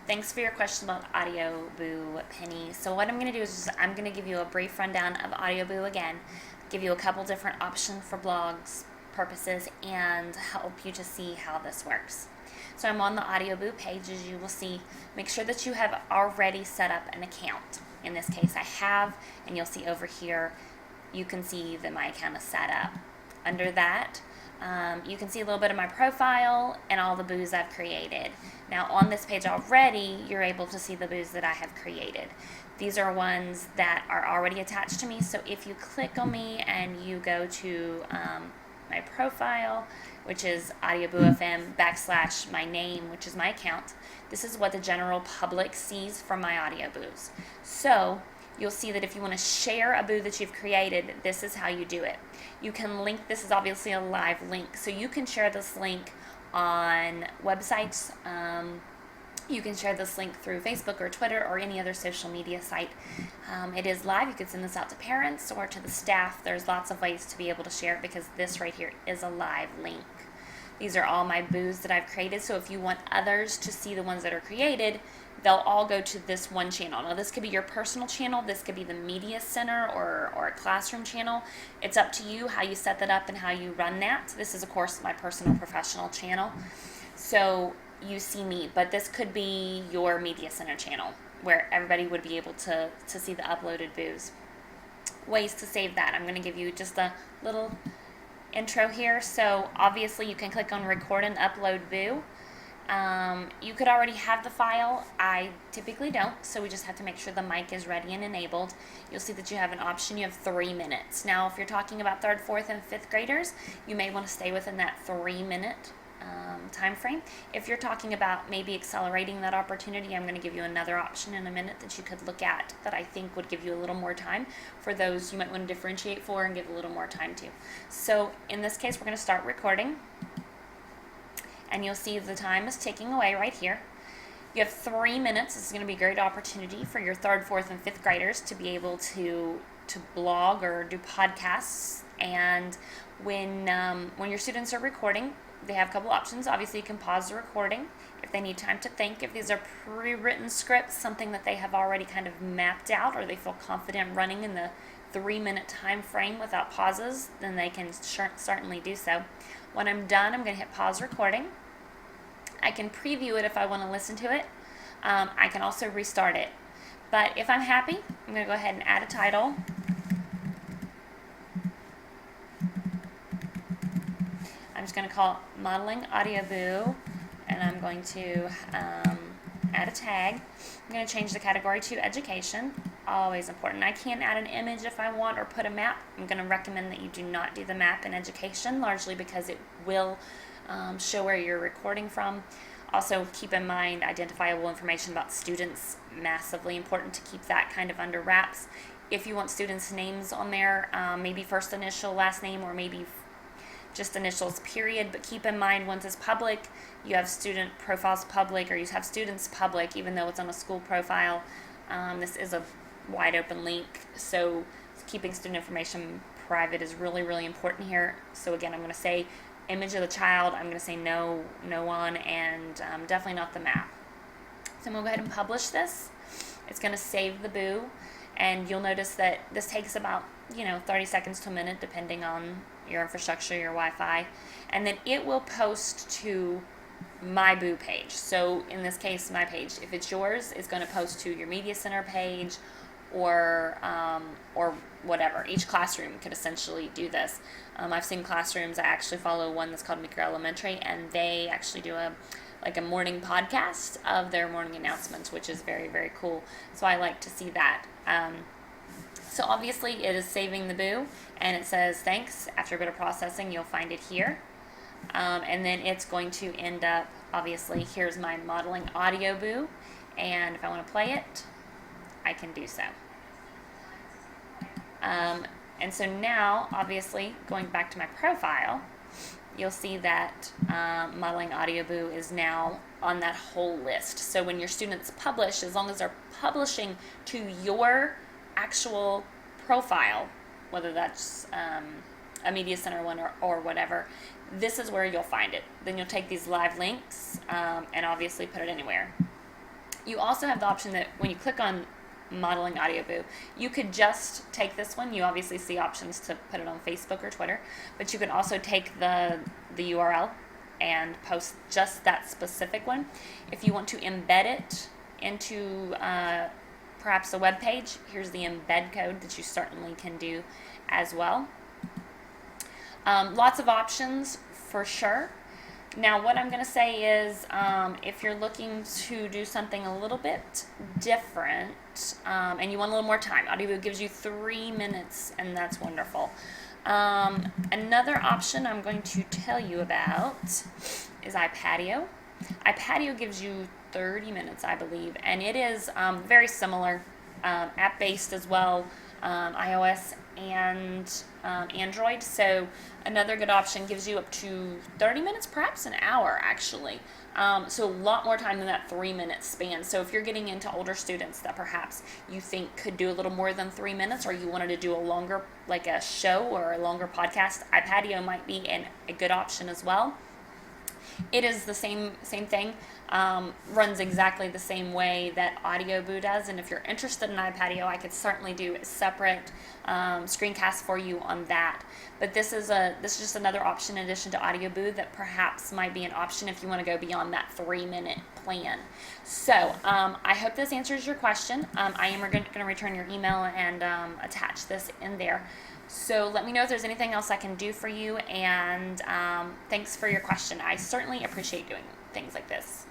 Thanks for your question about Audio Boo, Penny. So what I'm going to do is I'm going to give you a brief rundown of Audio Boo again, give you a couple different options for blogs purposes, and help you to see how this works. So I'm on the Audio Boo page, as you will see. Make sure that you have already set up an account. In this case, I have, and you'll see over here, you can see that my account is set up. Under that, you can see a little bit of my profile and all the boos I've created. Now on this page already, you're able to see the boos that I have created. These are ones that are already attached to me, so if you click on me and you go to my profile, which is AudioBooFM / my name, which is my account, this is what the general public sees from my audio boos. So you'll see that if you want to share a boo that you've created, this is how you do it. You can link, this is obviously a live link, so you can share this link on websites. You can share this link through Facebook or Twitter or any other social media site. It is live. You could send this out to parents or to the staff. There's lots of ways to be able to share it because this right here is a live link. These are all my boos that I've created, so if you want others to see the ones that are created, they'll all go to this one channel. Now this could be your personal channel, this could be the media center or a classroom channel. It's up to you how you set that up and how you run that. This is of course my personal professional channel. So you see me, but this could be your media center channel where everybody would be able to see the uploaded boos. Ways to save that. I'm going to give you just a little intro here. So obviously you can click on record and upload boo. You could already have the file. I typically don't, so we just have to make sure the mic is ready and enabled. You'll see that you have an option. You have 3 minutes. Now, if you're talking about 3rd, 4th, and 5th graders, you may want to stay within that 3-minute time frame. If you're talking about maybe accelerating that opportunity, I'm going to give you another option in a minute that you could look at that I think would give you a little more time for those you might want to differentiate for and give a little more time to. So in this case, we're going to start recording. And you'll see the time is ticking away right here. You have 3 minutes. This is going to be a great opportunity for your 3rd, 4th, and 5th graders to be able to blog or do podcasts. And when your students are recording, they have a couple options. Obviously, you can pause the recording if they need time to think. If these are pre-written scripts, something that they have already kind of mapped out or they feel confident running in the 3-minute time frame without pauses, then they can certainly do so. When I'm done, I'm going to hit pause recording. I can preview it if I want to listen to it. I can also restart it. But if I'm happy, I'm going to go ahead and add a title. I'm just going to call it Modeling Audio Boo, and I'm going to add a tag. I'm going to change the category to Education. Always important. I can add an image if I want or put a map. I'm going to recommend that you do not do the map in Education, largely because it will show where you're recording from. Also, keep in mind identifiable information about students, massively important to keep that kind of under wraps. If you want students' names on there, maybe first initial, last name, or maybe just initials, period. But keep in mind, once it's public, you have student profiles public, or you have students public, even though it's on a school profile. This is a wide open link, so keeping student information private is really, really important here. So again, I'm going to say image of the child, I'm going to say no one, and definitely not the map. So I'm going to go ahead and publish this. It's going to save the boo, and you'll notice that this takes about 30 seconds to a minute depending on your infrastructure, your Wi-Fi, and then it will post to my boo page. So in this case, my page. If it's yours, it's going to post to your media center page or whatever. Each classroom could essentially do this. I've seen classrooms. I actually follow one that's called Meeker Elementary, and they actually do a morning podcast of their morning announcements, which is very, very cool. So I like to see that. So obviously it is saving the boo, and it says thanks. After a bit of processing, you'll find it here. And then it's going to end up, obviously, here's my modeling audio boo, and if I want to play it, I can do so. And so now, obviously, going back to my profile, you'll see that modeling audio boo is now on that whole list. So when your students publish, as long as they're publishing to your actual profile, whether that's a media center one or whatever, this is where you'll find it. Then you'll take these live links and obviously put it anywhere. You also have the option that when you click on modeling Audioboo, you could just take this one. You obviously see options to put it on Facebook or Twitter, but you can also take the URL and post just that specific one. If you want to embed it into perhaps a web page, here's the embed code that you certainly can do as well. Lots of options for sure. Now, what I'm going to say is if you're looking to do something a little bit different and you want a little more time, Audioboo gives you 3 minutes, and that's wonderful. Another option I'm going to tell you about is iPadio. iPadio gives you 30 minutes, I believe, and it is very similar, app-based as well, iOS and Android. So another good option, gives you up to 30 minutes, perhaps an hour actually. So a lot more time than that 3 minute span. So if you're getting into older students that perhaps you think could do a little more than 3 minutes, or you wanted to do a longer, like a show or a longer podcast, iPadio might be a good option as well. It is the same thing, runs exactly the same way that Audioboo does, and if you're interested in iPadio, I could certainly do a separate screencast for you on that. But this is just another option in addition to Audioboo that perhaps might be an option if you want to go beyond that 3 minute plan. So I hope this answers your question. I am going to return your email and attach this in there. So let me know if there's anything else I can do for you, and thanks for your question. I certainly appreciate doing things like this.